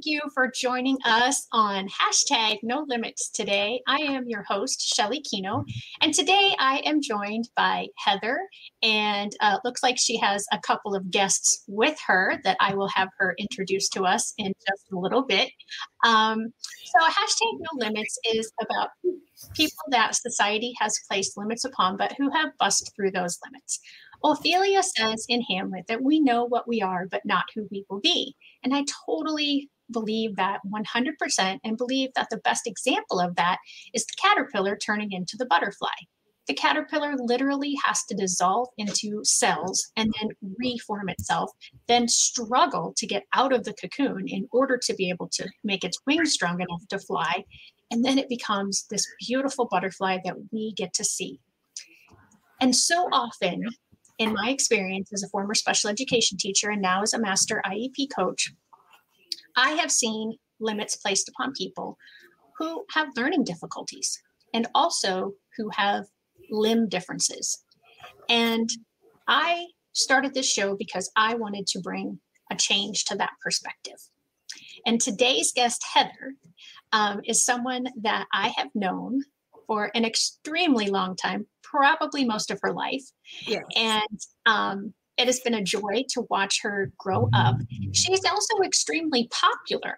thank you for joining us on hashtag No Limits today. I am your host, Shelly Kino, and today I am joined by Heather, and looks like she has a couple of guests with her that I will have her introduce to us in just a little bit. So hashtag No Limits is about people that society has placed limits upon, but who have busted through those limits. Ophelia says in Hamlet that we know what we are, but not who we will be. And I totally believe that 100%, and believe that the best example of that is the caterpillar turning into the butterfly. The caterpillar literally has to dissolve into cells and then reform itself, then struggle to get out of the cocoon in order to be able to make its wings strong enough to fly. And then it becomes this beautiful butterfly that we get to see. And so often, in my experience as a former special education teacher and now as a master IEP coach, I have seen limits placed upon people who have learning difficulties and also who have limb differences. And I started this show because I wanted to bring a change to that perspective. And today's guest, Heather, is someone that I have known for an extremely long time, probably most of her life. Yes. And it has been a joy to watch her grow up. She's also extremely popular.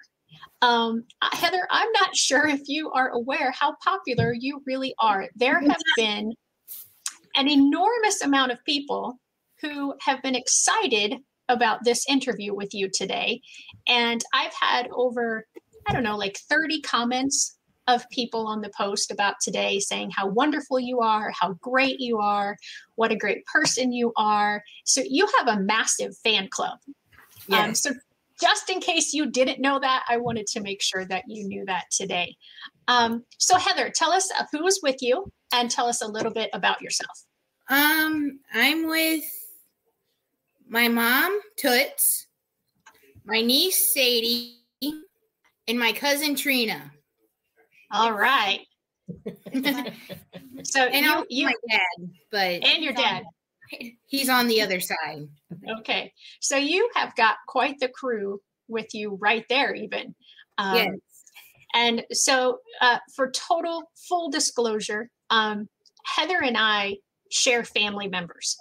Heather, I'm not sure if you are aware how popular you really are. There have been an enormous amount of people who have been excited about this interview with you today. And I've had over, I don't know, like 30 comments of people on the post about today saying how wonderful you are, how great you are, what a great person you are. So you have a massive fan club. Yes. So just in case you didn't know that, I wanted to make sure that you knew that today. So Heather, tell us who is with you and tell us a little bit about yourself. I'm with my mom, Toots, my niece, Sadie, and my cousin, Trina. All right. So and you my dad, but and your dad. He's on the other side. Okay. So you have got quite the crew with you right there even. Yes. And so for total full disclosure, Heather and I share family members.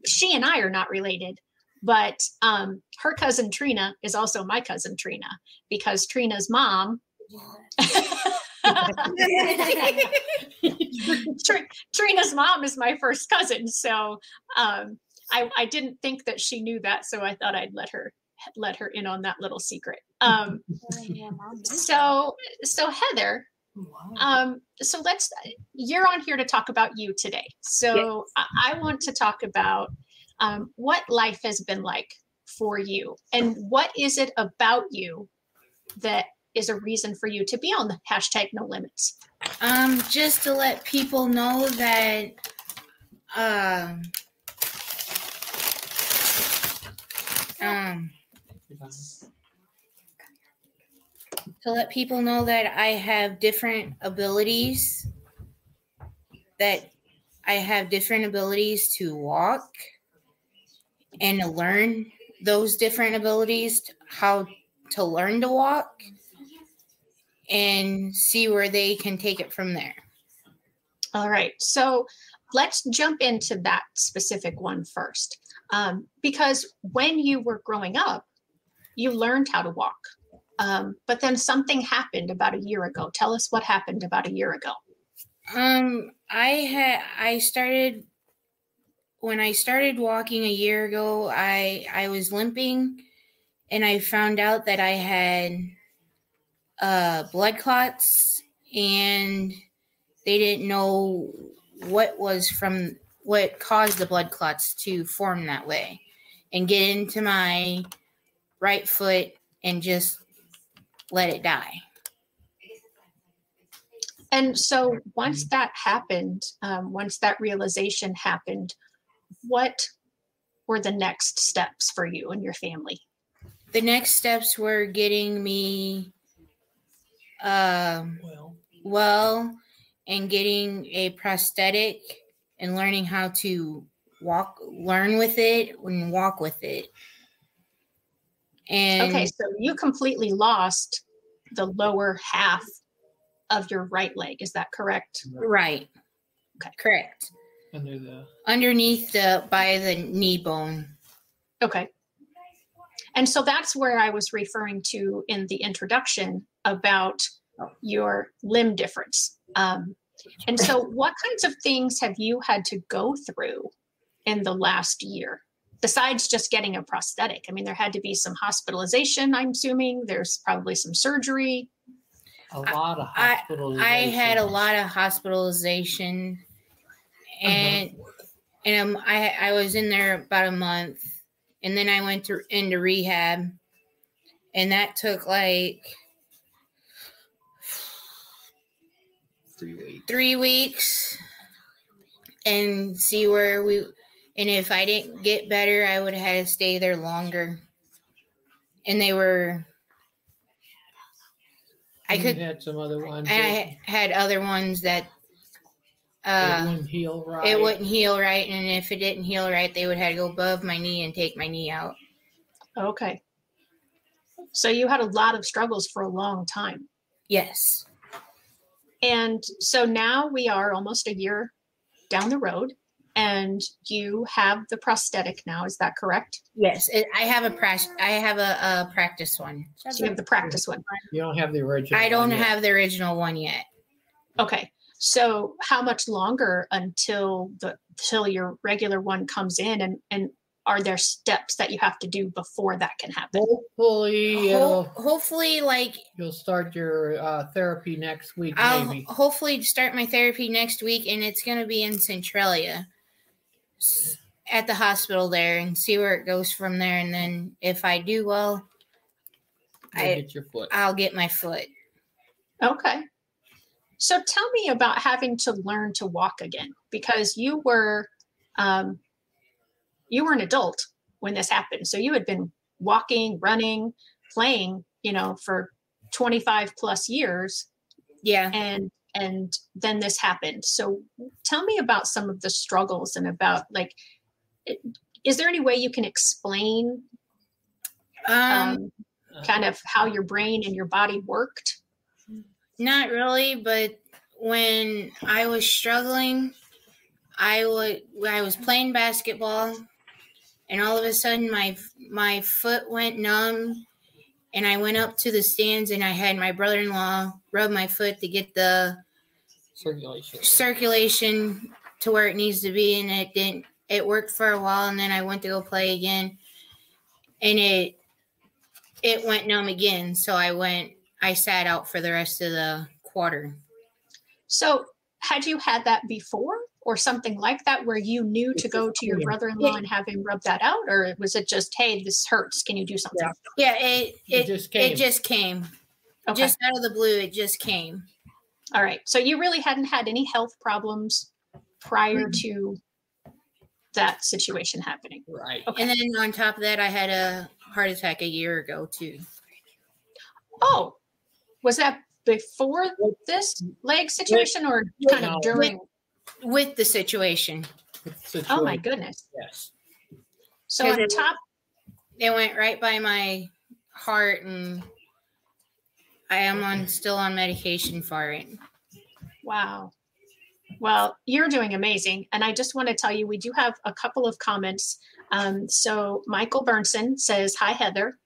She and I are not related, but her cousin Trina is also my cousin Trina, because Trina's mom Trina's mom is my first cousin, so I didn't think that she knew that, so I thought I'd let her in on that little secret. So Heather, so you're on here to talk about you today. So yes. I want to talk about what life has been like for you, and what is it about you that is a reason for you to be on the hashtag No Limits? Just to let people know that I have different abilities, to walk and to learn those different abilities, how to learn to walk, and see where they can take it from there. All right. So let's jump into that specific one first. Because when you were growing up, you learned how to walk. But then something happened about a year ago. Tell us what happened about a year ago. When I started walking a year ago, I was limping, and I found out that I had blood clots, and they didn't know what caused the blood clots to form that way and get into my right foot and just let it die. And so once that happened, once that realization happened, what were the next steps for you and your family? The next steps were getting me well and getting a prosthetic and learning how to learn with it and walk with it. And okay, so you completely lost the lower half of your right leg. Is that correct? right. Okay. Correct. Underneath by the knee bone. Okay. And so that's where I was referring to in the introduction about your limb difference. And so what kinds of things have you had to go through in the last year, besides just getting a prosthetic? I mean, there had to be some hospitalization, I'm assuming. There's probably some surgery. A lot of hospitalization. I had a lot of hospitalization, and I was in there about a month, and then I went into rehab, and that took like 3 weeks, and see where and if I didn't get better, I would have had to stay there longer. And they were, I had some other ones. I had other ones that it wouldn't heal right. It wouldn't heal right, and if it didn't heal right, they would have to go above my knee and take my knee out. Okay. So you had a lot of struggles for a long time. Yes. And so now we are almost a year down the road, and you have the prosthetic now. Is that correct? Yes, I have a practice one. So you have the practice one. You don't have the original. I don't have the original one yet. Okay. So how much longer until your regular one comes in, and are there steps that you have to do before that can happen? Hopefully, like you'll start your therapy next week. I'll hopefully start my therapy next week, and it's going to be in Centralia at the hospital there, and see where it goes from there. And then if I do well, I'll get my foot. Okay. So tell me about having to learn to walk again, because you were an adult when this happened. So you had been walking, running, playing, for 25 plus years. Yeah. And then this happened. So tell me about some of the struggles and about, like, is there any way you can explain kind of how your brain and your body worked? Not really, but when I was struggling, I was playing basketball, and all of a sudden my foot went numb, and I went up to the stands, and I had my brother-in-law rub my foot to get the circulation to where it needs to be, and it didn't. It worked for a while, and then I went to go play again, and it went numb again. So I sat out for the rest of the quarter. So had you had that before, or something like that, where you knew to go to your brother-in-law and have him rub that out? Or was it just, hey, this hurts, can you do something? Yeah, it just came. Okay. Just out of the blue, it just came. All right. So you really hadn't had any health problems prior to that situation happening. Right. Okay. And then on top of that, I had a heart attack a year ago too. Oh, was that before this leg situation, or kind of during? With the situation. Oh my goodness. Yes. So on top, it went right by my heart, and I am still on medication for it. Wow. Well, you're doing amazing. And I just want to tell you, we do have a couple of comments. So Michael Burnson says, hi, Heather.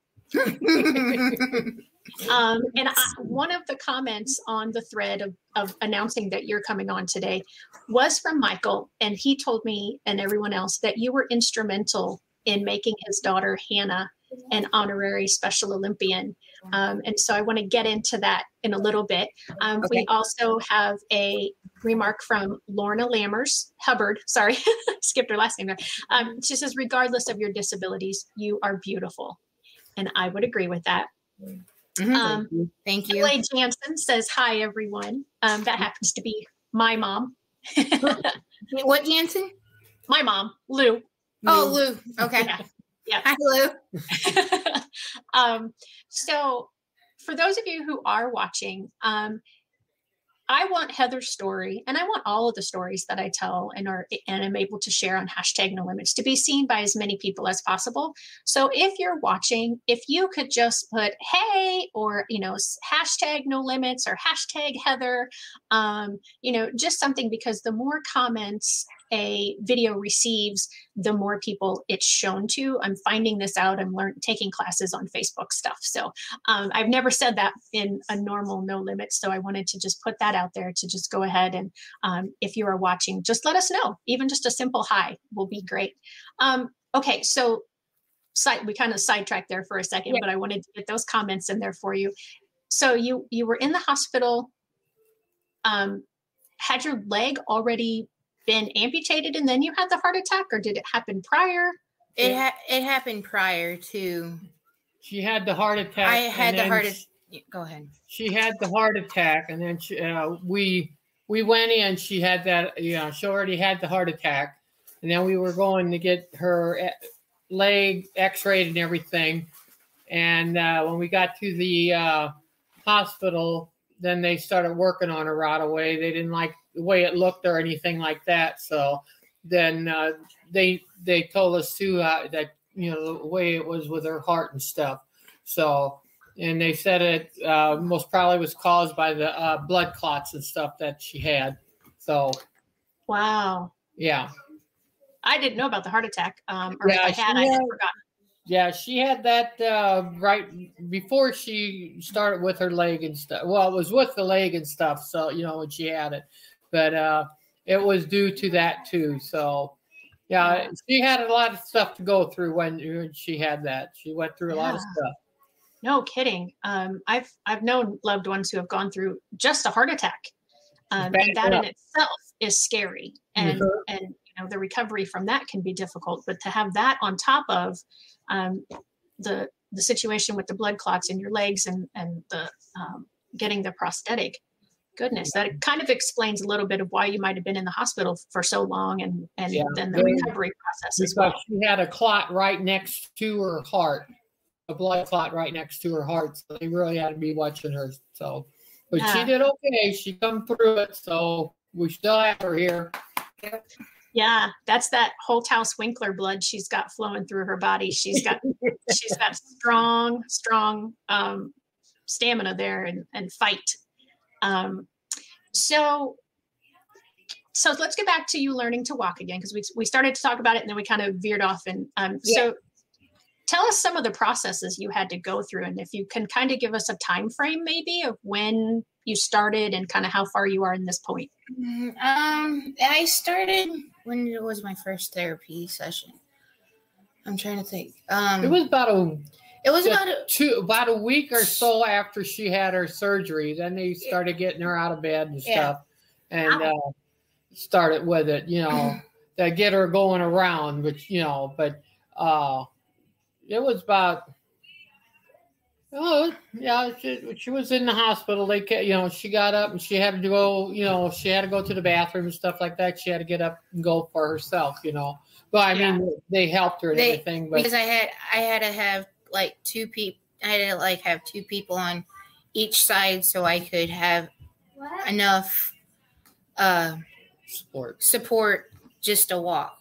One of the comments on the thread of announcing that you're coming on today was from Michael. And he told me and everyone else that you were instrumental in making his daughter, Hannah, an honorary Special Olympian. And so I want to get into that in a little bit. Okay. We also have a remark from Lorna Hubbard, sorry, skipped her last name there. She says, regardless of your disabilities, you are beautiful. And I would agree with that. Mm-hmm. Thank you. Blade Jansen says, hi, everyone. That happens to be my mom. What Jansen? My mom, Lou. Oh, Lou. Okay. Yeah. Hi, Lou. So for those of you who are watching, I want Heather's story, and I want all of the stories that I tell and am able to share on hashtag no limits to be seen by as many people as possible. So if you're watching, if you could just put hey, or hashtag no limits or hashtag Heather, just something, because the more comments a video receives, the more people it's shown to. I'm finding this out. I'm taking classes on Facebook stuff. So I've never said that in a normal no limit. So I wanted to just put that out there to just go ahead and if you are watching, just let us know. Even just a simple hi will be great. Okay, so we kind of sidetracked there for a second, but I wanted to get those comments in there for you. So you were in the hospital, had your leg already been amputated and then you had the heart attack, or did it happen prior? It happened prior to. She had the heart attack. I had the heart attack. Go ahead. She had the heart attack, and then we went in. She had that. She already had the heart attack, and then we were going to get her leg X-rayed and everything. And when we got to the hospital, then they started working on her right away. They didn't like the way it looked or anything like that. So then they told us too that the way it was with her heart and stuff. So, and they said it most probably was caused by the blood clots and stuff that she had. So, wow. Yeah. I didn't know about the heart attack, or if I had, I had forgotten. Yeah, she had that right before she started with her leg and stuff. Well, it was with the leg and stuff, so when she had it, but it was due to that too. So, yeah, she had a lot of stuff to go through when she had that. She went through a lot of stuff. No kidding. I've known loved ones who have gone through just a heart attack, and that in itself is scary, and the recovery from that can be difficult. But to have that on top of the situation with the blood clots in your legs and the getting the prosthetic, goodness, that kind of explains a little bit of why you might have been in the hospital for so long, and then the recovery process as well. She had a clot right next to her heart, a blood clot right next to her heart, so they really had to be watching her. So, but she did okay. She come through it, so we still have her here. Yeah, that's that Holthaus Winkler blood she's got flowing through her body. She's got strong stamina there and fight. So let's get back to you learning to walk again, because we started to talk about it and then we kind of veered off. And so tell us some of the processes you had to go through, and if you can kind of give us a time frame maybe of when you started and kind of how far you are in this point. I started when it was my first therapy session. I'm trying to think. It was about a week or so after she had her surgery. Then they started getting her out of bed and stuff, and started with it, to get her going around. But it was about. Oh yeah, she was in the hospital. They, she got up and she had to go. She had to go to the bathroom and stuff like that. She had to get up and go for herself. But I mean, they helped her and everything. But because I had to have like two people. I had to have two people on each side so I could have enough support just to walk.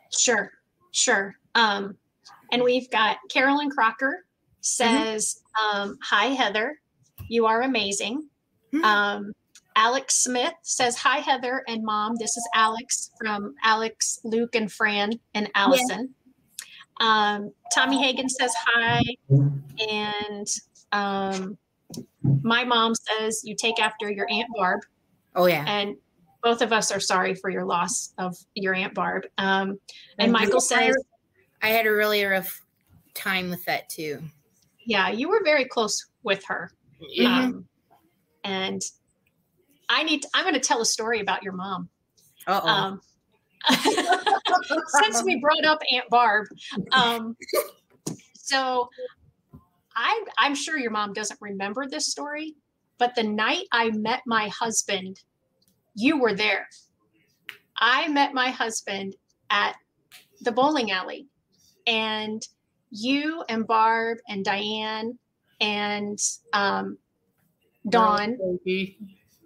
Sure. And we've got Carolyn Crocker. Says, hi, Heather. You are amazing. Alex Smith says, hi, Heather and Mom. This is Alex from Alex, Luke, and Fran, and Allison. Tommy Hagan says, hi. And my mom says, you take after your Aunt Barb. Oh, yeah. And both of us are sorry for your loss of your Aunt Barb. And Michael says, I had a really rough time with that, too. Yeah, you were very close with her. And I'm going to tell a story about your mom. Since we brought up Aunt Barb. So I'm sure your mom doesn't remember this story, but the night I met my husband, you were there. I met my husband at the bowling alley, and you and Barb and Diane and Dawn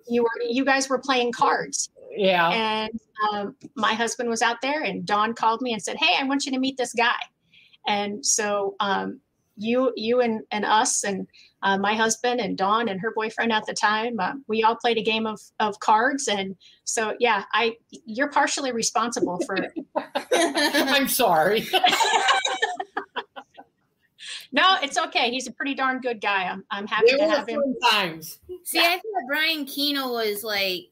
you guys were playing cards. Yeah. And my husband was out there, and Dawn called me and said, "Hey, I want you to meet this guy." And so you and us and my husband and Dawn and her boyfriend at the time, we all played a game of cards. And so, yeah, you're partially responsible for it. I'm sorry. No, it's okay. He's a pretty darn good guy. I'm happy to have him. Times. See, I thought Brian Keno was like,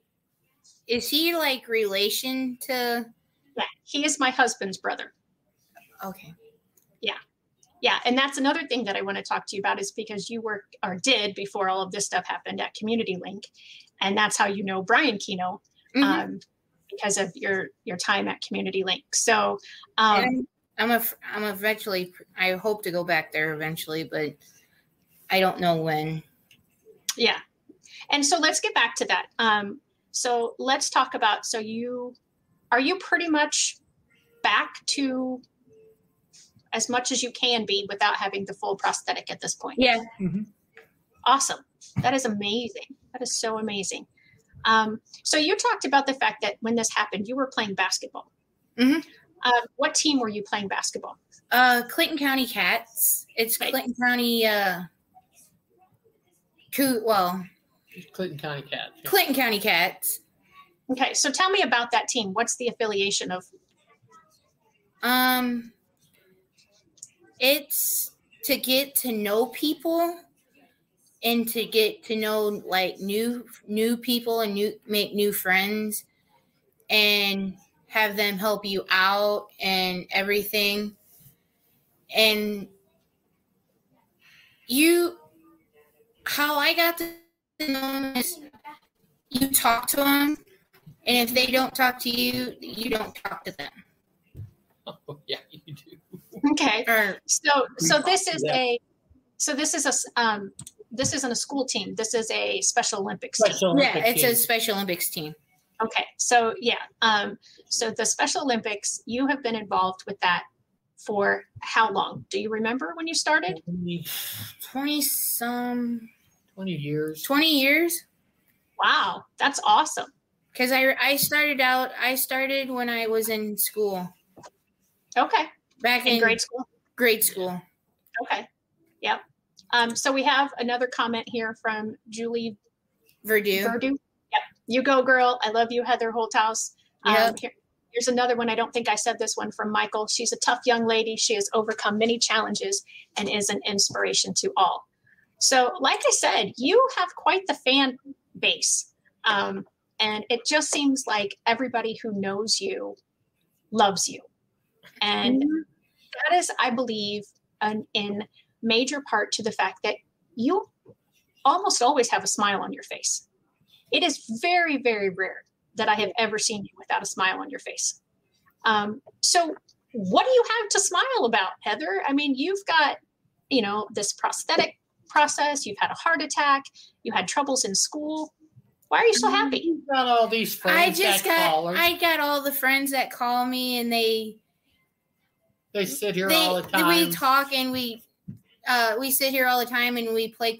is he like relation to? Yeah, he is my husband's brother. Okay. Yeah, and that's another thing that I want to talk to you about, is because you work, or did before all of this stuff happened, at Community Link, and that's how you know Brian Keno, because of your time at Community Link. So I'm eventually, I hope to go back there eventually, but I don't know when. Yeah, and so let's get back to that. So let's talk about, are you pretty much back to as much as you can be without having the full prosthetic at this point? Yeah. Mm-hmm. Awesome. That is amazing. That is so amazing. So you talked about the fact that when this happened, you were playing basketball. Mm-hmm. What team were you playing basketball? Clinton County Cats. It's Right. Clinton County, Clinton County Cats. Yeah. Clinton County Cats. Okay, so tell me about that team. What's the affiliation of? It's to get to know people and to get to know like new people and make new friends and have them help you out and everything. And how I got to know them is you talk to them, and if they don't talk to you, you don't talk to them. Oh, yeah, you do. Okay. So this isn't a school team. This is a Special Olympics team. It's a Special Olympics team. Okay. So yeah. So the Special Olympics, you have been involved with that for how long? Do you remember when you started? 20 years. 20 years. Wow, that's awesome. Because I started when I was in school. Okay. Back in grade school? Grade school. Okay. Yep. So we have another comment here from Julie Verdue. Yep. You go, girl. I love you, Heather Holthaus. Yep. Here's another one. I don't think I said this one, from Michael. She's a tough young lady. She has overcome many challenges and is an inspiration to all. So like I said, you have quite the fan base. And it just seems like everybody who knows you loves you. And that is, I believe, in major part to the fact that you almost always have a smile on your face. It is very, very rare that I have ever seen you without a smile on your face. So what do you have to smile about, Heather? I mean, you've got, this prosthetic process. You've had a heart attack. You had troubles in school. Why are you so happy? You've got all these friends I got all the friends that call me, and they sit here all the time. We talk, and we sit here all the time, and we play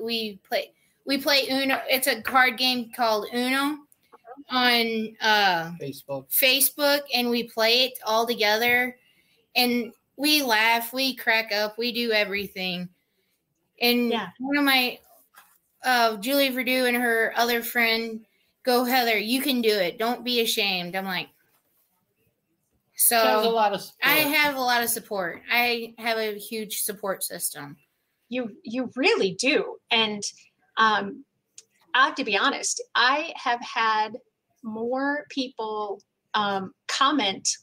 we play Uno. It's a card game called Uno on Facebook, and we play it all together, and we laugh, we crack up, we do everything. And one of my Julie Verdue and her other friend go, Heather, you can do it. Don't be ashamed. I'm like, so I have a lot of support. I have a huge support system. You really do. And I have to be honest, I have had more people comment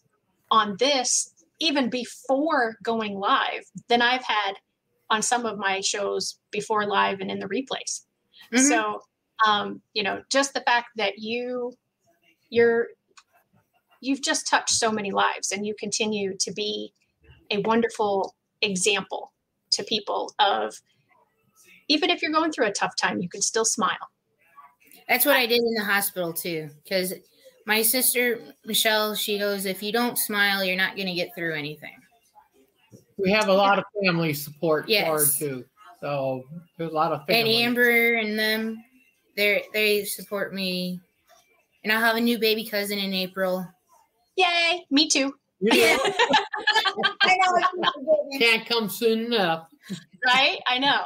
on this even before going live than I've had on some of my shows before live and in the replays. Mm-hmm. So, just the fact that you've just touched so many lives, and you continue to be a wonderful example to people of, even if you're going through a tough time, you can still smile. That's what I did in the hospital too. Because my sister, Michelle, she goes, if you don't smile, you're not going to get through anything. We have a lot of family support for her too. So there's a lot of family. And Amber and them. they support me, and I'll have a new baby cousin in April. Yay! Me too. Yeah. I know. Can't come soon enough. Right? I know.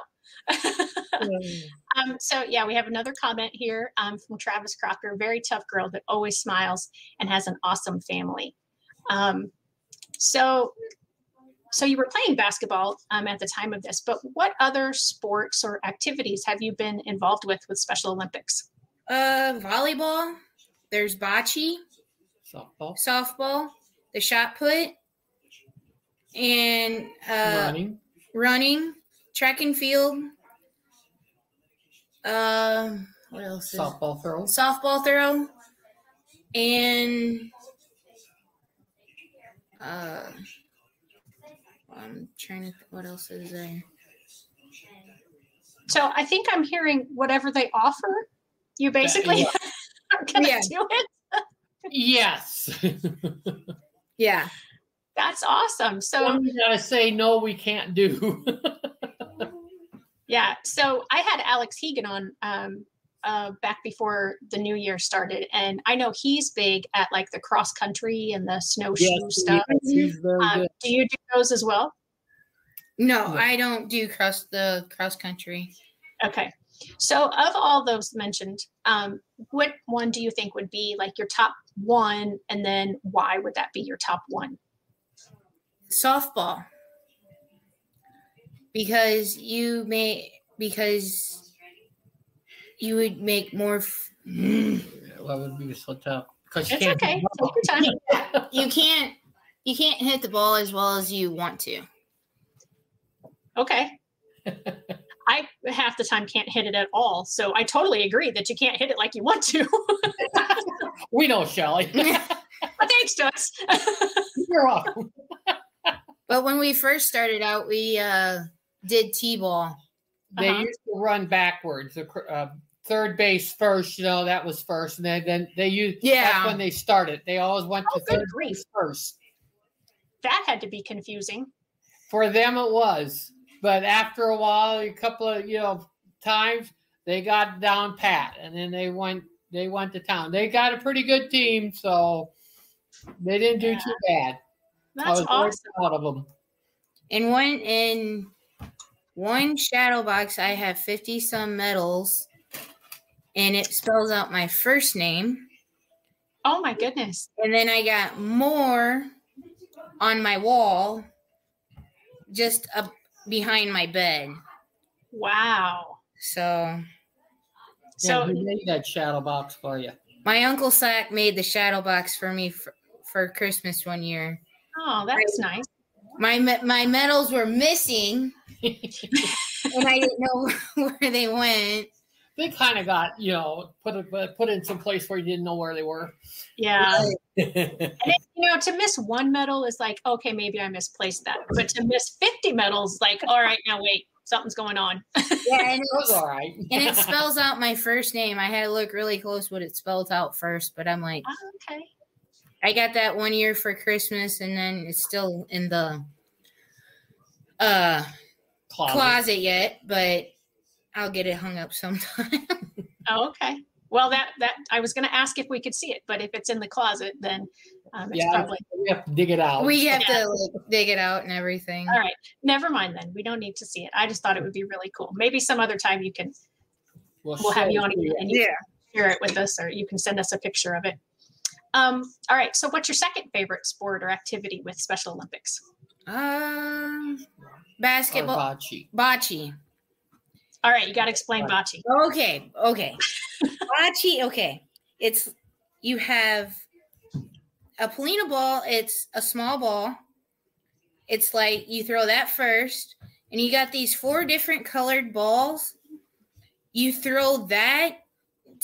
So yeah, we have another comment here from Travis Crocker. Very tough girl that always smiles and has an awesome family. So you were playing basketball at the time of this, but what other sports or activities have you been involved with Special Olympics? Volleyball. There's bocce. Softball. The shot put. And running. Track and field. What else? Softball throw. And I'm trying to think what else is there. So I think I'm hearing whatever they offer. You basically are gonna do it. Yes. Yeah. That's awesome. So you gotta say no, we can't do. Yeah. So I had Alex Hegan on back before the new year started, and I know he's big at like the cross country and the snowshoe stuff. He's very good. Do you do those as well? No, I don't do cross country. Okay. So of all those mentioned, what one do you think would be like your top one, and then why would that be your top one? Softball. Because you would make more. What would be so tough? Because it's okay. Take your time. You can't hit the ball as well as you want to. Okay. I half the time can't hit it at all, so I totally agree that you can't hit it like you want to. We know, Shelly. Thanks, Joyce. You're welcome. But when we first started out, we did T-ball. They used to run backwards. The third base first, that was first. And then they used, that's when they started. They always went to third base first. That had to be confusing. For them, it was. But after a while, a couple of, times, they got down pat. And then they went to town. They got a pretty good team, so they didn't do too bad. That's awesome. Proud of them. In one shadow box, I have 50-some medals, and it spells out my first name. Oh, my goodness. And then I got more on my wall, just up behind my bed. Wow. So who made that shadow box for you? My Uncle Sack made the shadow box for me for Christmas one year. Oh, that's nice. My medals were missing, and I didn't know where they went. They kind of got, put in some place where you didn't know where they were. Yeah. And to miss one medal is like, okay, maybe I misplaced that. But to miss 50 medals, like, all right, now wait, something's going on. Yeah, and it was all right. And it spells out my first name. I had to look really close what it spelled out first, but I'm like, oh, okay. I got that one year for Christmas, and then it's still in the closet yet, but I'll get it hung up sometime. Oh, okay. Well, that I was going to ask if we could see it, but if it's in the closet, then it's probably we have to dig it out. We have to dig it out and everything. All right, never mind then. We don't need to see it. I just thought it would be really cool. Maybe some other time you can. We'll have you on again and you can share it with us, or you can send us a picture of it. All right. So, what's your second favorite sport or activity with Special Olympics? Basketball. Bocce. All right, you got to explain bocce. Okay. Bocce. Okay, you have a Polina ball. It's a small ball. It's like you throw that first, and you got these 4 different colored balls. You throw that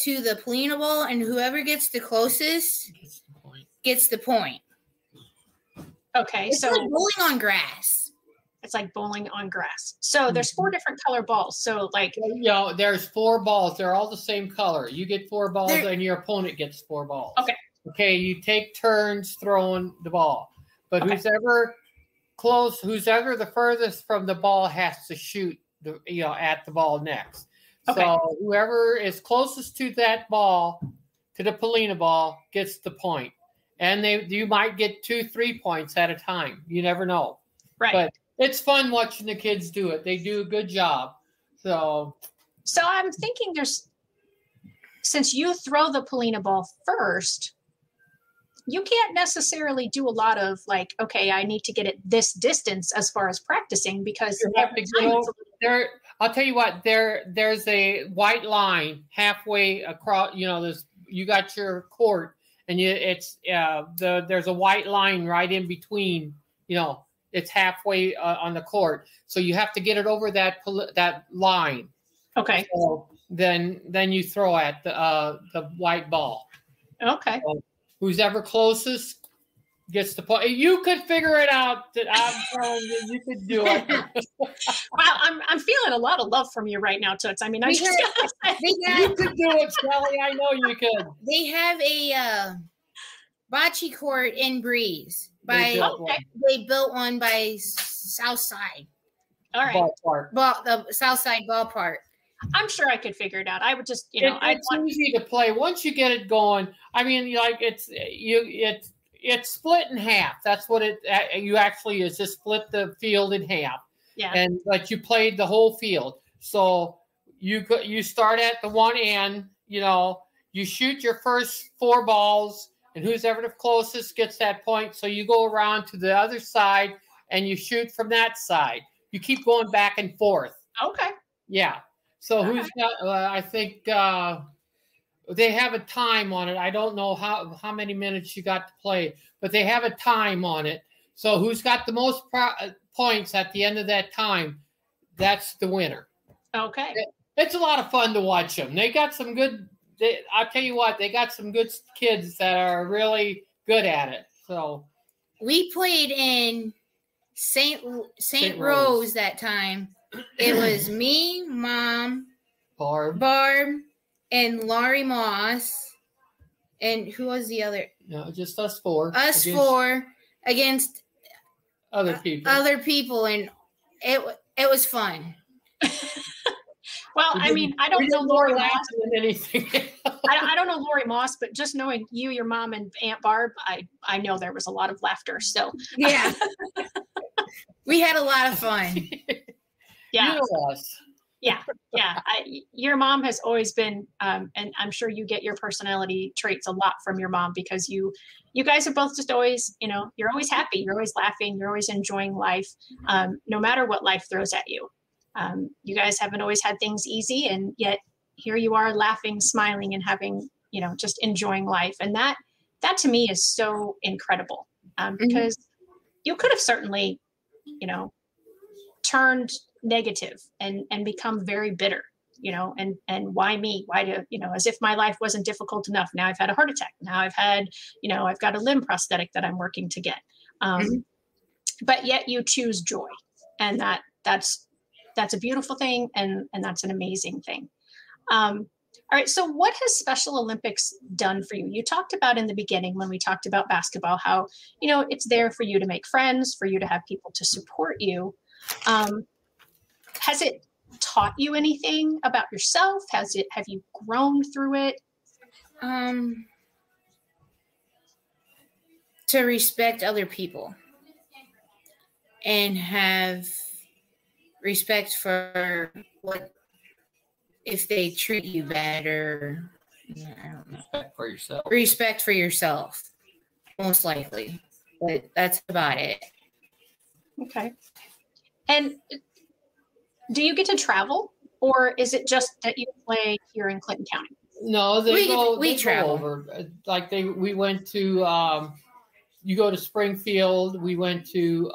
to the Polina ball, and whoever gets the closest gets the point. Okay, it's like bowling on grass. It's like bowling on grass. So there's 4 different color balls. So like, there's 4 balls. They're all the same color. You get 4 balls, and your opponent gets 4 balls. Okay. You take turns throwing the ball, but who's ever the furthest from the ball has to shoot at the ball next. Okay. So whoever is closest to that ball, to the Polina ball, gets the point. And you might get 2-3 points at a time. You never know. Right. But it's fun watching the kids do it. They do a good job. So I'm thinking since you throw the Polina ball first, you can't necessarily do a lot of like, okay, I need to get it this distance as far as practicing, because every time there. I'll tell you what. There's a white line halfway across. You got your court, and there's a white line right in between. It's halfway on the court, so you have to get it over that line. Okay. So then you throw at the white ball. Okay. So who's ever closest gets the point. You could figure it out. That I'm telling you, you could do it. Wow, I'm feeling a lot of love from you right now, Toots. I mean, you could do it, Shelly. I know you could. They have a bocce court in Breeze. They built one by Southside. All right. The Southside Ballpark. I'm sure I could figure it out. I would just, it's easy to play once you get it going. I mean, like it's split in half. That's what you actually is, just split the field in half. Yeah. But you played the whole field. So you start at the one end. You shoot your first 4 balls, and who's ever the closest gets that point. So you go around to the other side and you shoot from that side. You keep going back and forth. Okay. Yeah. So who's got? I think they have a time on it. I don't know how many minutes you got to play, but they have a time on it. So who's got the most points at the end of that time? That's the winner. Okay. It's a lot of fun to watch them. They got some good. I'll tell you what, they got some good kids that are really good at it. So we played in St. Rose that time. It was me, Mom, Barb, and Laurie Moss, and who was the other? No, just us 4. Four against other people, and it was fun. Well, I mean, I don't know Lori Moss. Anything. I don't know Lori Moss, but just knowing you, your mom, and Aunt Barb, I know there was a lot of laughter. So yeah, we had a lot of fun. Yeah. Yeah. Your mom has always been, and I'm sure you get your personality traits a lot from your mom, because you guys are both just always, you're always happy. You're always laughing. You're always enjoying life, no matter what life throws at you. You guys haven't always had things easy, and yet here you are laughing, smiling, and having, just enjoying life. And that to me is so incredible, because you could have certainly, turned negative and become very bitter, and why me? Why do, as if my life wasn't difficult enough. Now I've had a heart attack. Now I've had, I've got a limb prosthetic that I'm working to get. But yet you choose joy, and that's a beautiful thing. And that's an amazing thing. All right. So what has Special Olympics done for you? You talked about in the beginning, when we talked about basketball, how, it's there for you to make friends, for you to have people to support you. Has it taught you anything about yourself? Have you grown through it? To respect other people and have respect for what if they treat you bad, or I don't know. Respect for yourself. Respect for yourself, most likely. But that's about it. Okay. And do you get to travel, or is it just that you play here in Clinton County? No, we travel over. Like we went to. You go to Springfield. We went to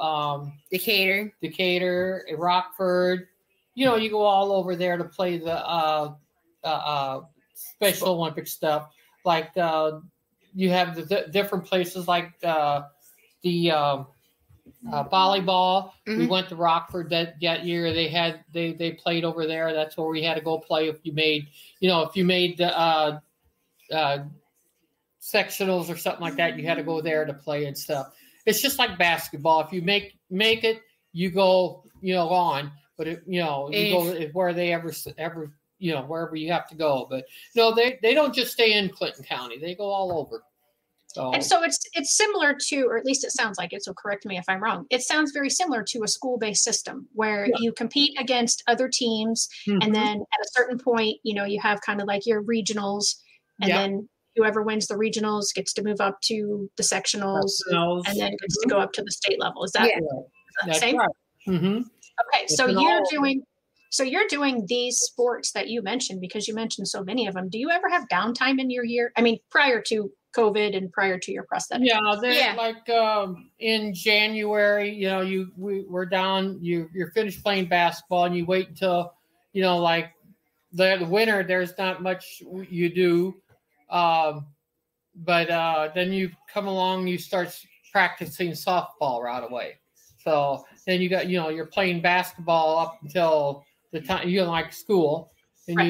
Decatur, Rockford. You go all over there to play the Special Olympic stuff. Like you have the different places, like the volleyball. We went to Rockford that year. They played over there. That's where we had to go play. If you made the sectionals or something like that, you had to go there to play and stuff. It's just like basketball. If you make it, you go on. But you go where they ever wherever you have to go. But no, they don't just stay in Clinton County. They go all over. And so it's similar to, or at least it sounds like it, so correct me if I'm wrong. It sounds very similar to a school-based system where you compete against other teams, and then at a certain point, you have kind of like your regionals, and then whoever wins the regionals gets to move up to the sectionals, and then gets to go up to the state level. Is that the same? Right. Mm-hmm. Okay, so you're doing these sports that you mentioned, because you mentioned so many of them. Do you ever have downtime in your year? I mean, prior to COVID and prior to your prosthetic? Like in January, we're down. You're finished playing basketball, and you wait until like the winter. There's not much you do, but then you come along. You start practicing softball right away. So then you got you're playing basketball up until the time like school, and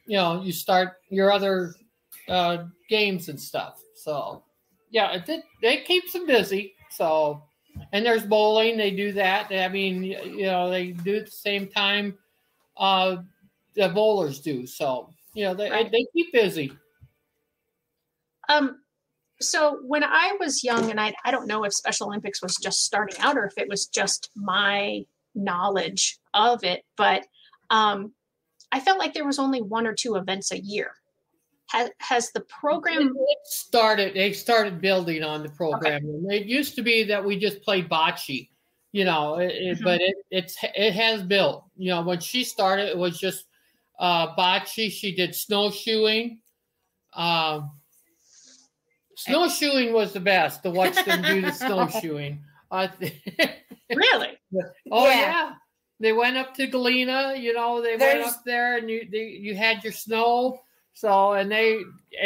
you start your other games and stuff. So they keep them busy. So, and there's bowling. They do that. They do it at the same time the bowlers do. So they keep busy. So when I was young, and I don't know if Special Olympics was just starting out or if it was just my knowledge of it, but I felt like there was only 1 or 2 events a year. Has the program They started building on the program. Okay. It used to be that we just played bocce, but it has built. When she started, it was just bocce. She did snowshoeing. Snowshoeing was the best to watch them do the snowshoeing. Really? Oh yeah. They went up to Galena. They went up there, and you had your snow. So and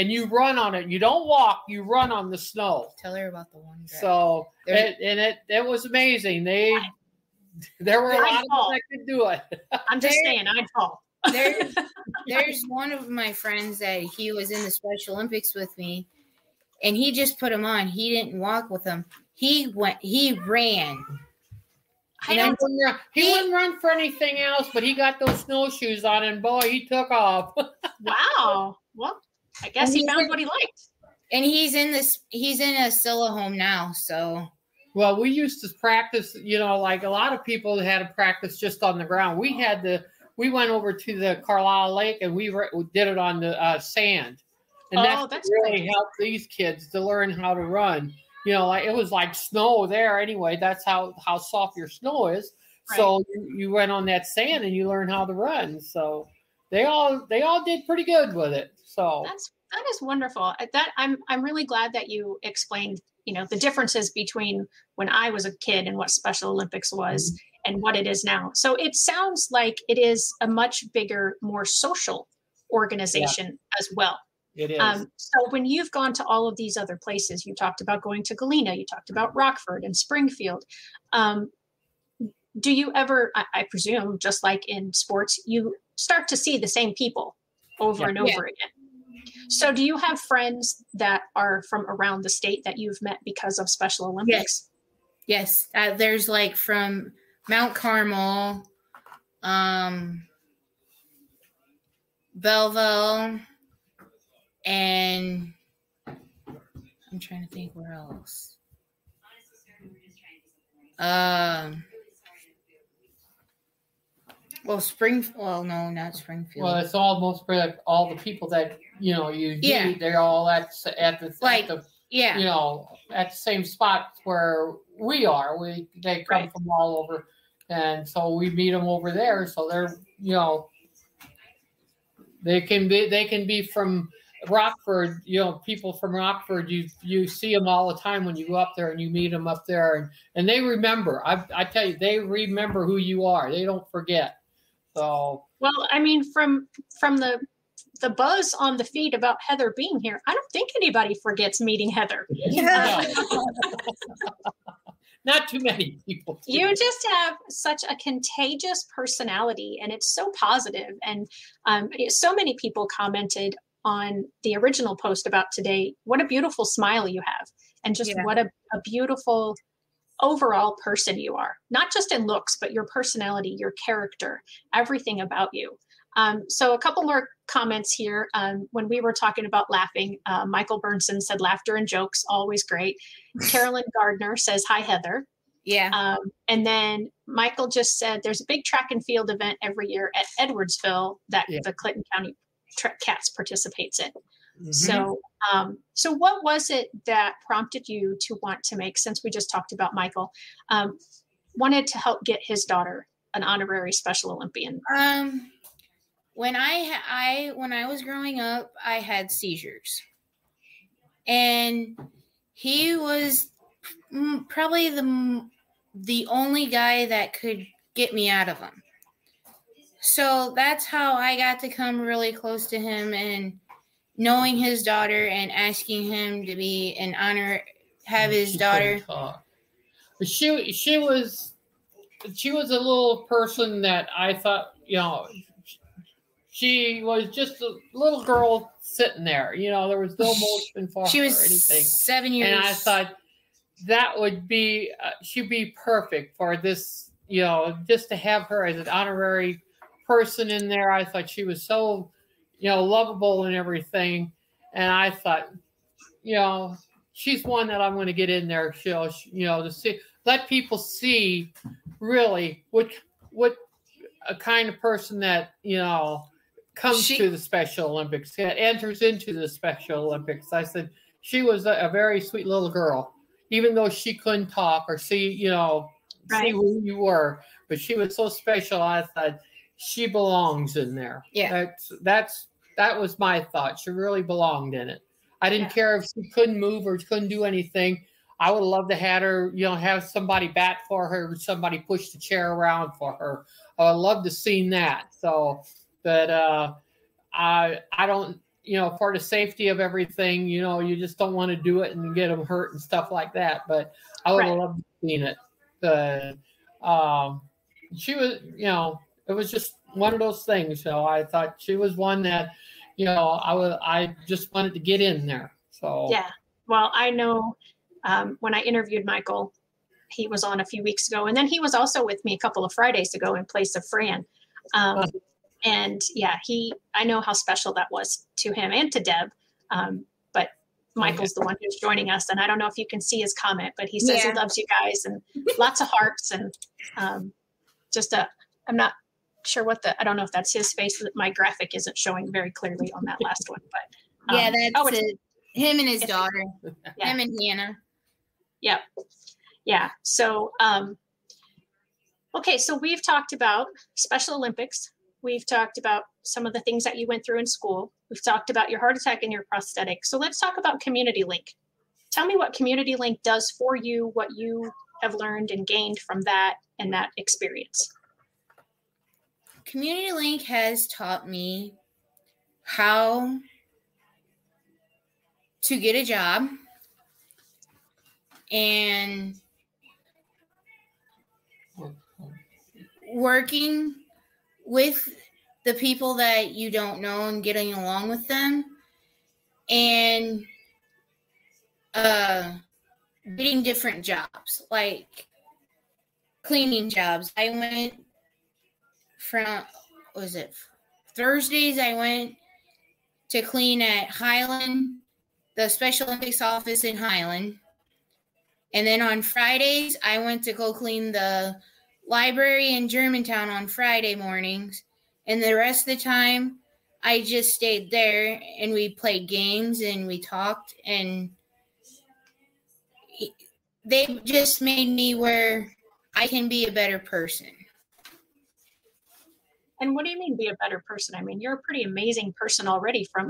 you run on it. You don't walk. You run on the snow. Tell her about the one guy. So it was amazing. There were a lot of people that could do it. I'm just saying, I'd fall. There's one of my friends that he was in the Special Olympics with me, and he just put him on. He didn't walk with him. He ran. He wouldn't run for anything else, but he got those snowshoes on, and boy, he took off. Wow. Well, I guess he found what he liked. And he's in a Scylla home now. So, well, we used to practice. Like a lot of people had to practice just on the ground. We went over to the Carlisle Lake, and we did it on the sand, and that's really helped these kids to learn how to run. Like it was like snow there anyway. That's how soft your snow is. Right. So you went on that sand and you learned how to run. So they all did pretty good with it. So that is wonderful. I'm really glad that you explained the differences between when I was a kid and what Special Olympics was and what it is now. So it sounds like it is a much bigger, more social organization as well. It is. So when you've gone to all of these other places, you talked about going to Galena, you talked about Rockford and Springfield. Do you ever, I presume, just like in sports, you start to see the same people over and over again? So do you have friends that are from around the state that you've met because of Special Olympics? Yes. There's like from Mount Carmel, Belleville, and I'm trying to think where else. Well, no, not Springfield. Well, it's almost all the people that you meet. They're all at the same spot where we are. They come from all over, and so we meet them over there. So they're they can be from Rockford, people from Rockford, you see them all the time when you go up there and you meet them up there, and they remember. I tell you, they remember who you are. They don't forget. So well, I mean, from the buzz on the feed about Heather being here, I don't think anybody forgets meeting Heather. Not too many people do. You just have such a contagious personality, and it's so positive. And so many people commented on the original post about today, what a beautiful smile you have, and just what a beautiful overall person you are, not just in looks, but your personality, your character, everything about you. So a couple more comments here. When we were talking about laughing, Michael Burnson said laughter and jokes, always great. Carolyn Gardner says, hi, Heather. Yeah. And then Michael just said there's a big track and field event every year at Edwardsville that the Clinton County Cats participates in. Mm-hmm. So what was it that prompted you to want to make, since we just talked about Michael, wanted to help get his daughter an honorary Special Olympian? When I was growing up, I had seizures, and he was probably the only guy that could get me out of them. So that's how I got to come really close to him, and knowing his daughter and asking him to be an honor, have his daughter. She was a little person that I thought, she was just a little girl sitting there. There was no motion for her or anything. 7 years. And I thought that would be, she'd be perfect for this, just to have her as an honorary person in there. I thought she was so, lovable and everything. And I thought, she's one that I'm going to get in there. To see, let people see really what a kind of person that, comes to the Special Olympics, enters into the Special Olympics. I said, she was a very sweet little girl, even though she couldn't talk or see, see who you were, but she was so special. I thought she belongs in there. Yeah. That was my thought. She really belonged in it. I didn't care if she couldn't move or couldn't do anything. I would love to have her, have somebody bat for her, somebody push the chair around for her. I would love to see that. So, but I don't, for the safety of everything, you just don't want to do it and get them hurt and stuff like that. But I would have loved to have seen it. But she was, it was just one of those things. So I thought she was one that, I just wanted to get in there. So yeah. Well, I know when I interviewed Michael, he was on a few weeks ago, and then he was also with me a couple of Fridays ago in place of Fran. And yeah, I know how special that was to him and to Deb. But Michael's the one who's joining us. And I don't know if you can see his comment, but he says he loves you guys, and lots of hearts, and I'm not sure I don't know if that's his face. My graphic isn't showing very clearly on that last one, but that's him and his daughter, him and Hannah. Yep. Yeah. So, okay. So we've talked about Special Olympics. We've talked about some of the things that you went through in school. We've talked about your heart attack and your prosthetic. So let's talk about Community Link. Tell me what Community Link does for you, what you have learned and gained from that and that experience. Community Link has taught me how to get a job and working with the people that you don't know and getting along with them, and getting different jobs, like cleaning jobs. I went from, Thursdays I went to clean at Highland, the Special Olympics office in Highland. And then on Fridays, I went to go clean the library in Germantown on Friday mornings. And the rest of the time, I just stayed there, and we played games and we talked. And they just made me where I can be a better person. And what do you mean be a better person? I mean, you're a pretty amazing person already from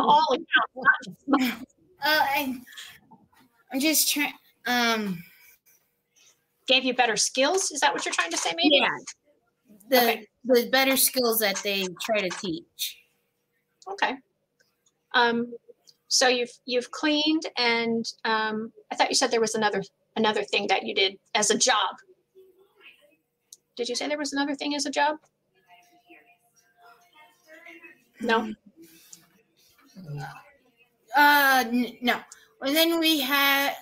all accounts. I'm just trying. Gave you better skills? Is that what you're trying to say, maybe? Yeah. The better skills that they try to teach. Okay. So you've cleaned, and I thought you said there was another thing that you did as a job. Did you say there was another thing as a job? No. No. And then we have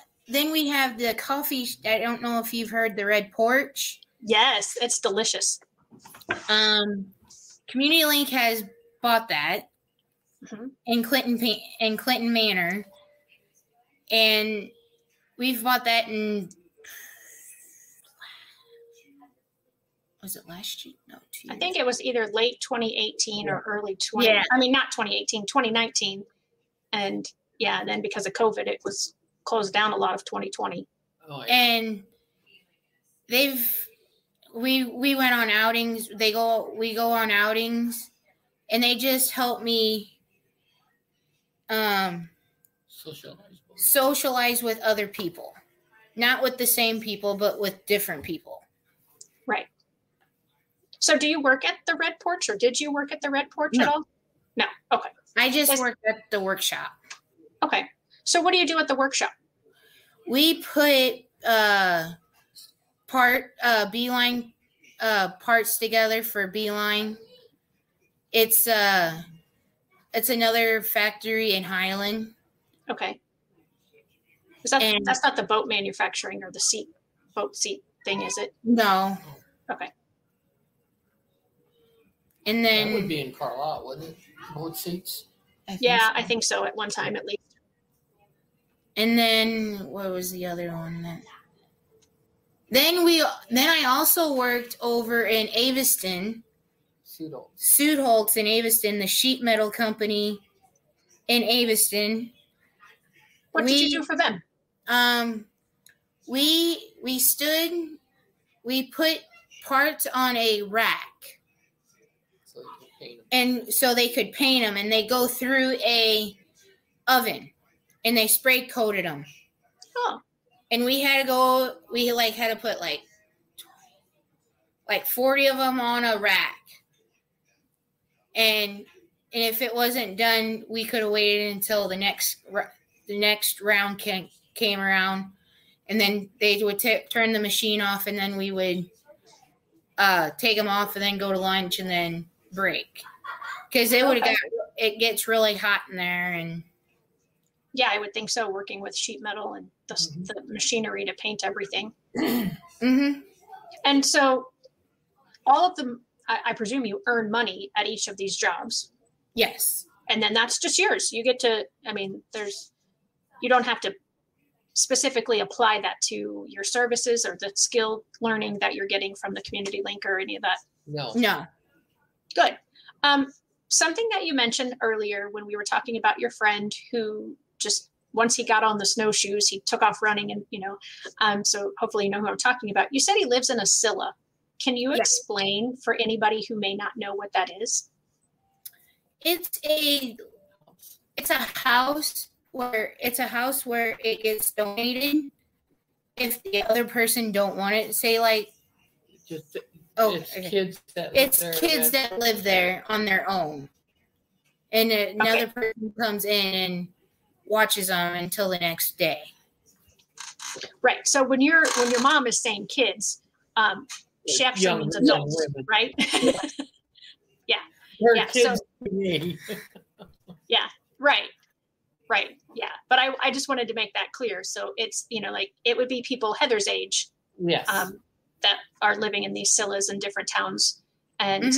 the coffee. I don't know if you've heard the Red Porch. Yes, it's delicious. Community Link has bought that in Clinton Manor, and we've bought that in. Was it last year? No, 2 years. I think it was either late 2018 or early 20. Yeah. I mean, not 2018, 2019, and then because of COVID, it was closed down a lot of 2020. Oh, yeah. And we went on outings. We go on outings, and they just help me socialize with other people, not with the same people, but with different people. Right. So do you work at the Red Porch, or did you work at the Red Porch No. at all? No. Okay. I just work at the workshop. Okay. So what do you do at the workshop? We put beeline parts together for beeline. It's another factory in Highland. Okay. That's not the boat manufacturing or the boat seat thing, is it? No. Okay. And then that would be in Carlisle, wouldn't it? Boat seats. I think so at one time at least. And then what was the other one? Then I also worked over in Aveston. Sudholtz in Aveston, the sheet metal company in Aveston. What did you do for them? We put parts on a rack. And so they could paint them, and they go through a oven, and they spray coated them. Oh. And we had to put like 40 of them on a rack. And if it wasn't done, we could have waited until the next round came around, and then they would turn the machine off, and then we would take them off, and then go to lunch, and then break, because it gets really hot in there. And I would think so, working with sheet metal and the machinery to paint everything. Mm-hmm. And so all of them, I presume you earn money at each of these jobs. Yes. And then that's just yours. You get to, you don't have to specifically apply that to your services or the skill learning that you're getting from the Community Link or any of that. No. Good. Something that you mentioned earlier when we were talking about your friend who just, once he got on the snowshoes, he took off running, and, so hopefully you know who I'm talking about. You said he lives in a Scylla. Can you explain for anybody who may not know what that is? It's a house where it gets donated if the other person don't want it. Say kids that live there on their own, and another person comes in and watches them until the next day. Right. So when your mom is saying kids, she actually means adults, right? Yeah. Kids so, yeah. Right. Yeah. But I just wanted to make that clear. So it's, it would be people Heather's age. Yes. That are living in these Scyllas in different towns. And,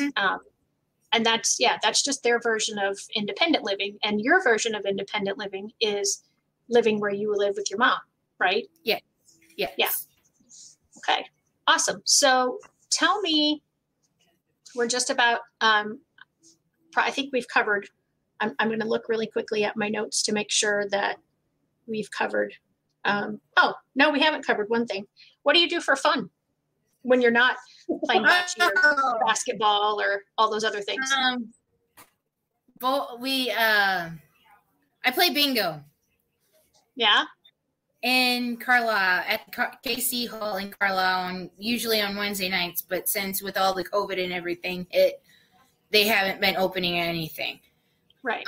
and that's just their version of independent living. And your version of independent living is living where you live with your mom, right? Yeah. Yeah. Okay. Awesome. So tell me, we're just about, I think we've covered, I'm going to look really quickly at my notes to make sure that we've covered. Oh, no, we haven't covered one thing. What do you do for fun when you're not playing bocce or basketball or all those other things? I play bingo. Yeah. In Carlisle at KC Hall in Carlisle, usually on Wednesday nights. But since with all the COVID and everything, they haven't been opening anything. Right.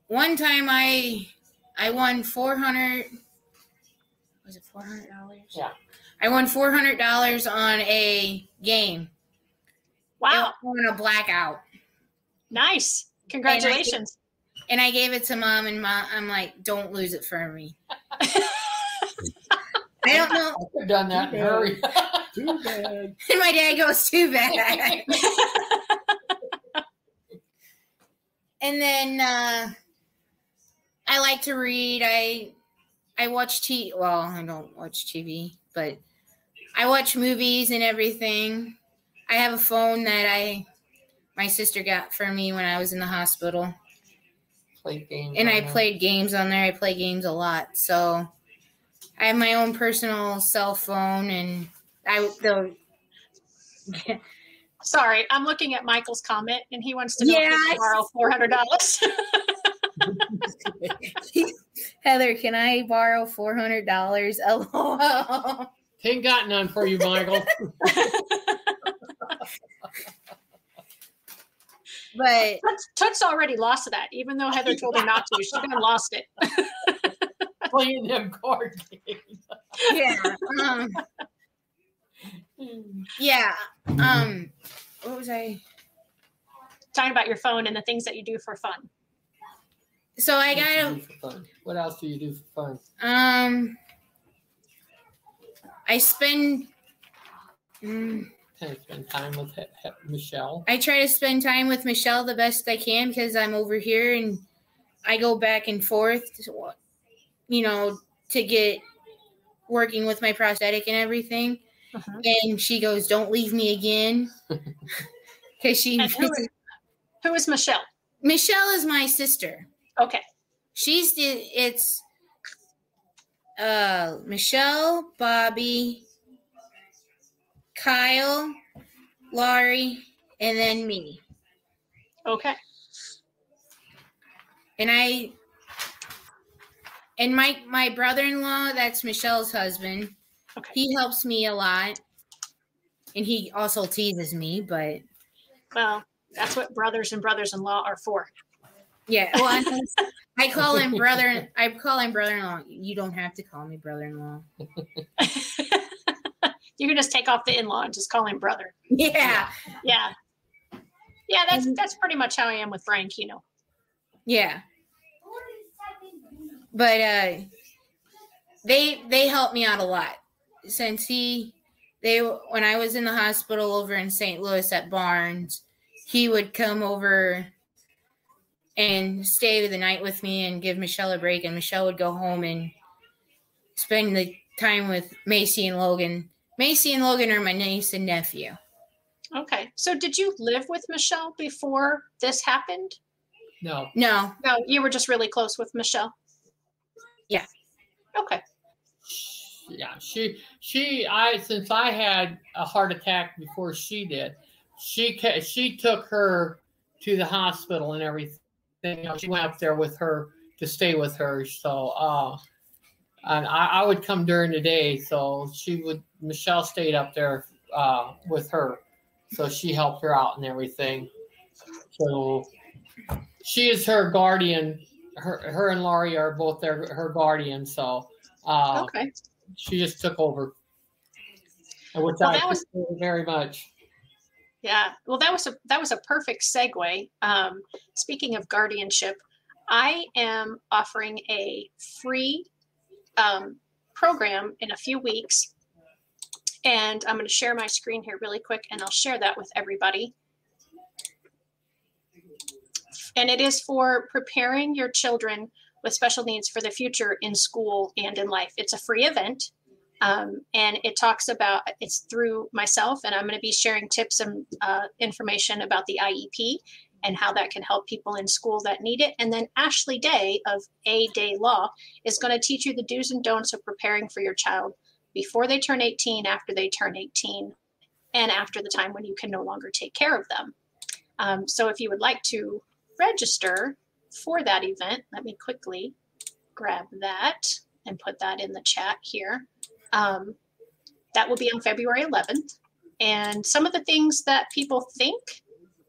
One time I won $400. Was it $400? Yeah. I won $400 on a game. Wow. On a blackout. Nice. Congratulations. And I gave it to Mom, and I'm like, don't lose it for me. I don't know. I could have done that in a hurry. Too bad. And my dad goes, too bad. And then I like to read. I watch TV. Well, I don't watch TV, but I watch movies and everything. I have a phone that my sister got for me when I was in the hospital. Played games. And I played games on there. I play games a lot. So I have my own personal cell phone, and Sorry, I'm looking at Michael's comment, and he wants to know if he can borrow $400. Heather, can I borrow $400? Oh, Ain't got none for you, Michael. But Toots already lost that, even though Heather told her not to. She done lost it. Playing them card games. yeah, yeah. What was I talking about? Your phone and the things that you do for fun. So I got. What else do you do for fun? I spend. Kind of spend time with Michelle. I try to spend time with Michelle the best I can because I'm over here and I go back and forth, to get working with my prosthetic and everything. Uh-huh. And she goes, "Don't leave me again," because she. Who is Michelle? Michelle is my sister. Okay. It's Michelle, Bobby, Kyle, Laurie, and then me. Okay. And my brother-in-law, that's Michelle's husband. Okay. He helps me a lot. And he also teases me, but well, that's what brothers and brothers-in-law are for. Yeah. Well, I call him brother. I call him brother-in-law. You don't have to call me brother-in-law. You can just take off the in-law and just call him brother. Yeah. Yeah. Yeah, that's pretty much how I am with Brian Kino. Yeah. But they helped me out a lot since when I was in the hospital over in St. Louis at Barnes, he would come over and stay the night with me and give Michelle a break, and Michelle would go home and spend the time with Macy and Logan. Macy and Logan are my niece and nephew. Okay. So did you live with Michelle before this happened? No. No, you were just really close with Michelle? Yeah. Okay. Yeah, since I had a heart attack before she did, she took her to the hospital and everything. She went up there with her to stay with her. So, and I would come during the day. So Michelle stayed up there with her. So she helped her out and everything. So she is her guardian. Her and Laurie are both her guardians. So, okay. She just took over, which I appreciate very much. Yeah, well, that was a perfect segue. Speaking of guardianship, I am offering a free program in a few weeks, and I'm going to share my screen here really quick, and I'll share that with everybody. And it is for preparing your children with special needs for the future in school and in life. It's a free event. And it talks about, it's through myself, and I'm going to be sharing tips and information about the IEP and how that can help people in school that need it. And then Ashley Day of A Day Law is going to teach you the do's and don'ts of preparing for your child before they turn 18, after they turn 18, and after the time when you can no longer take care of them. So if you would like to register for that event, let me quickly grab that and put that in the chat here. That will be on February 11th. And some of the things that people think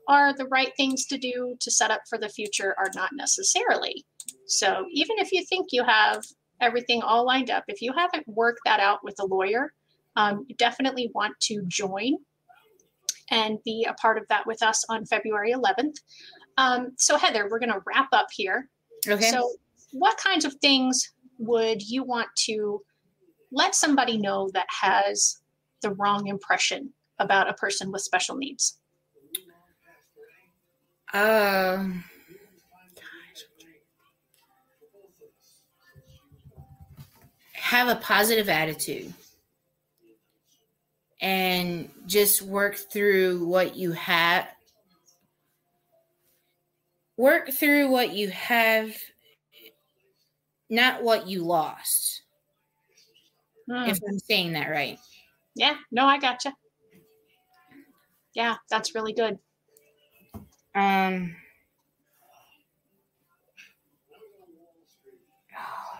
are the right things to do to set up for the future are not necessarily. So even if you think you have everything all lined up, if you haven't worked that out with a lawyer, you definitely want to join and be a part of that with us on February 11th. So Heather, we're going to wrap up here. Okay. So what kinds of things would you want to let somebody know that has the wrong impression about a person with special needs? Have a positive attitude and just work through what you have. Work through what you have, not what you lost. If I'm saying that right. Yeah, no, I gotcha. Yeah, that's really good. I'm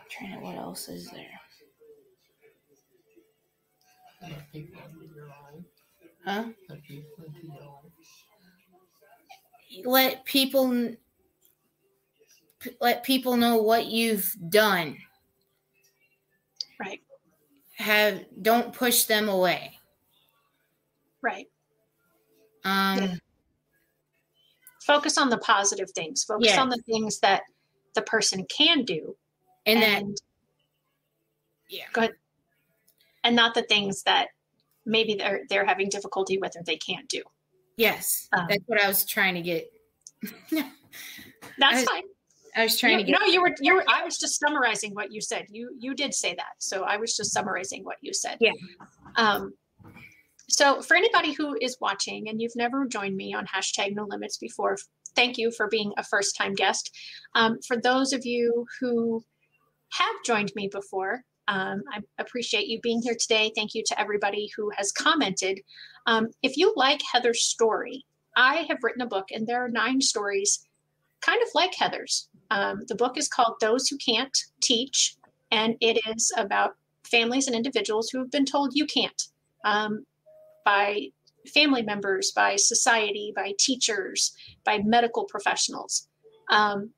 trying to, what else is there? Huh? Let people know what you've done. Right. Don't push them away. Right. Yeah. Focus on the positive things. Focus on the things that the person can do. And go ahead. And not the things that maybe they're having difficulty with or they can't do. Yes. That's what I was trying to get. That's fine. I was trying to get. No, you were. I was just summarizing what you said. You did say that, so I was just summarizing what you said. Yeah. So for anybody who is watching and you've never joined me on #NoLimits before, thank you for being a first-time guest. For those of you who have joined me before, I appreciate you being here today. Thank you to everybody who has commented. If you like Heather's story, I have written a book, and there are 9 stories kind of like Heather's. The book is called Those Who Can't Teach, and it is about families and individuals who have been told you can't, by family members, by society, by teachers, by medical professionals. And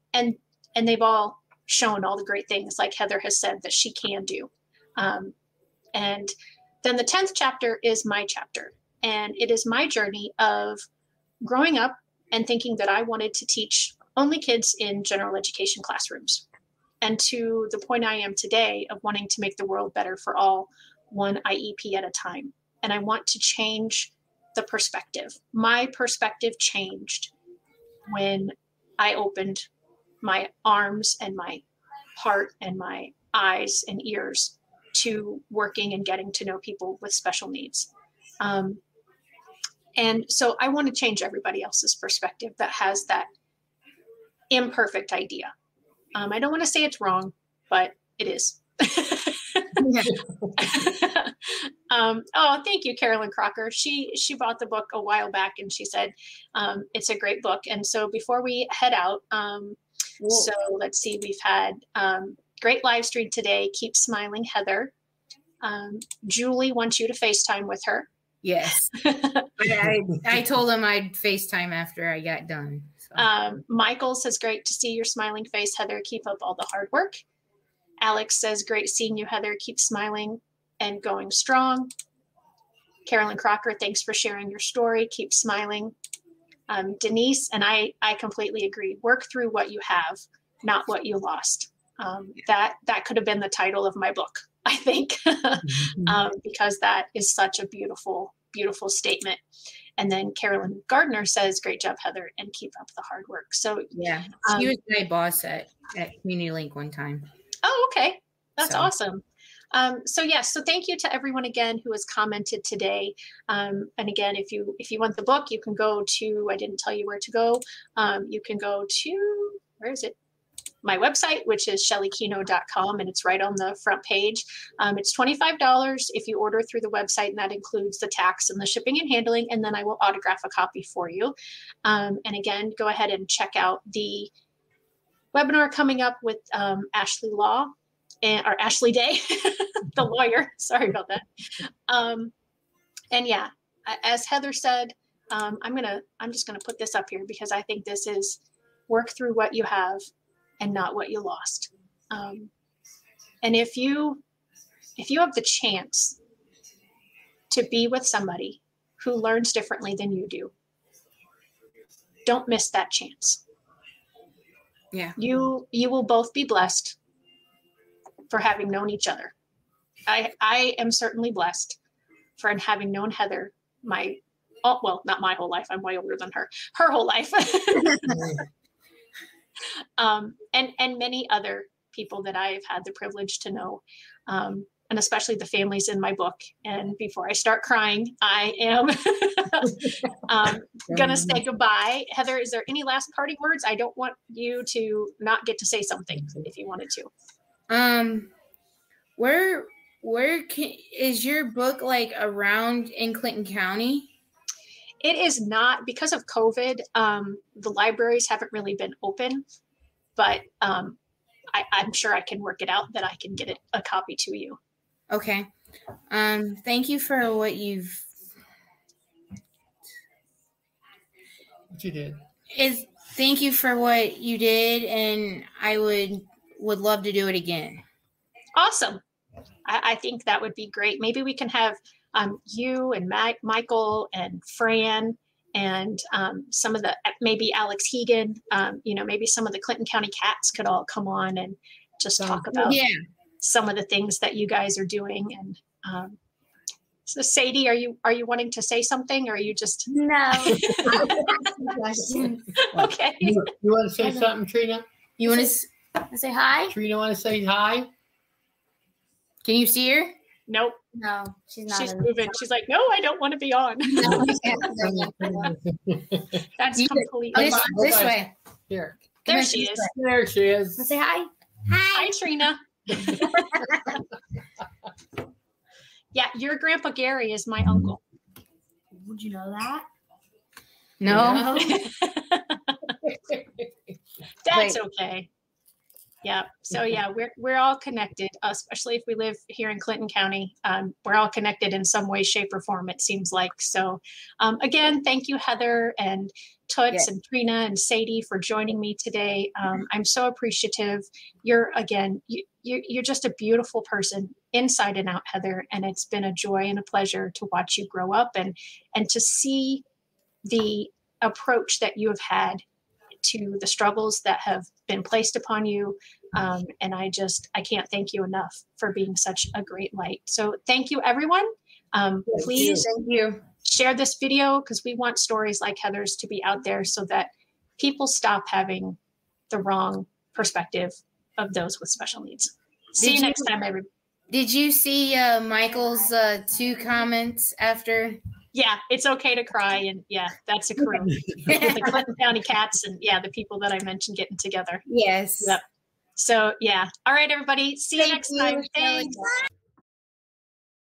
they've all shown all the great things, like Heather has said, that she can do. And then the 10th chapter is my chapter. And it is my journey of growing up and thinking that I wanted to teach only kids in general education classrooms. And to the point I am today of wanting to make the world better for all, one IEP at a time. And I want to change the perspective. My perspective changed when I opened my arms and my heart and my eyes and ears to working and getting to know people with special needs. And so I want to change everybody else's perspective that has that imperfect idea. I don't want to say it's wrong, but it is. Oh, thank you, Carolyn Crocker. She bought the book a while back, and she said it's a great book. And so before we head out, so let's see, we've had great live stream today. Keep smiling, Heather. Julie wants you to FaceTime with her. Yes. I told him I'd FaceTime after I got done. So. Michael says, great to see your smiling face, Heather. Keep up all the hard work. Alex says, great seeing you, Heather. Keep smiling and going strong. Carolyn Crocker, thanks for sharing your story. Keep smiling. Denise, and I completely agree. Work through what you have, not what you lost. That could have been the title of my book, I think, because that is such a beautiful, beautiful statement. And then Carolyn Gardner says, great job, Heather, and keep up the hard work. So yeah, she was my boss at Community Link one time. Oh, okay. That's awesome. So thank you to everyone again who has commented today. And again, if you want the book, you can go to, I didn't tell you where to go. You can go to, where is it? My website, which is shelleykino.com, and it's right on the front page. It's $25 if you order through the website, and that includes the tax and the shipping and handling, and then I will autograph a copy for you. And again, go ahead and check out the webinar coming up with Ashley Law, or Ashley Day, the lawyer. Sorry about that. And yeah, as Heather said, I'm just gonna put this up here because I think this is work through what you have and not what you lost. And if you have the chance to be with somebody who learns differently than you do, don't miss that chance. Yeah. You will both be blessed for having known each other. I am certainly blessed for having known Heather well, not my whole life. I'm way older than her whole life. And many other people that I've had the privilege to know, and especially the families in my book. And before I start crying, I am going to say goodbye. Heather, is there any last parting words? I don't want you to not get to say something if you wanted to. Where is your book like around in Clinton County? It is not, because of COVID. The libraries haven't really been open, but I'm sure I can work it out that I can get a copy to you. Okay. Thank you for what you did. Thank you for what you did, and I would love to do it again. Awesome. I think that would be great. Maybe we can have you and Michael and Fran and some of maybe Alex Hegan, maybe some of the Clinton County Cats could all come on and just talk about some of the things that you guys are doing. And so Sadie, are you wanting to say something, or are you just no? Okay. You want to say something, Trina? You want to say hi? Trina want to say hi? Can you see her? Nope. No, she's not. She's moving. She's like, no, I don't want to be on. That's completely this way. Here. There she is. There she is. Say hi. Hi, Trina. Yeah, your Grandpa Gary is my uncle. Would you know that? No. That's okay. Yeah. So yeah, we're all connected, especially if we live here in Clinton County. We're all connected in some way, shape, or form, it seems like. So again, thank you, Heather and Toots and Trina and Sadie, for joining me today. I'm so appreciative. You're just a beautiful person inside and out, Heather, and it's been a joy and a pleasure to watch you grow up and to see the approach that you have had to the struggles that have been placed upon you. And I can't thank you enough for being such a great light. So thank you, everyone. Please share this video, because we want stories like Heather's to be out there so that people stop having the wrong perspective of those with special needs. See you next time, everybody. Did you see Michael's 2 comments after? Yeah, it's okay to cry, and that's a crew. The Clinton County Cats and the people that I mentioned getting together. Yes. Yep. So all right, everybody. See you next time. Thanks.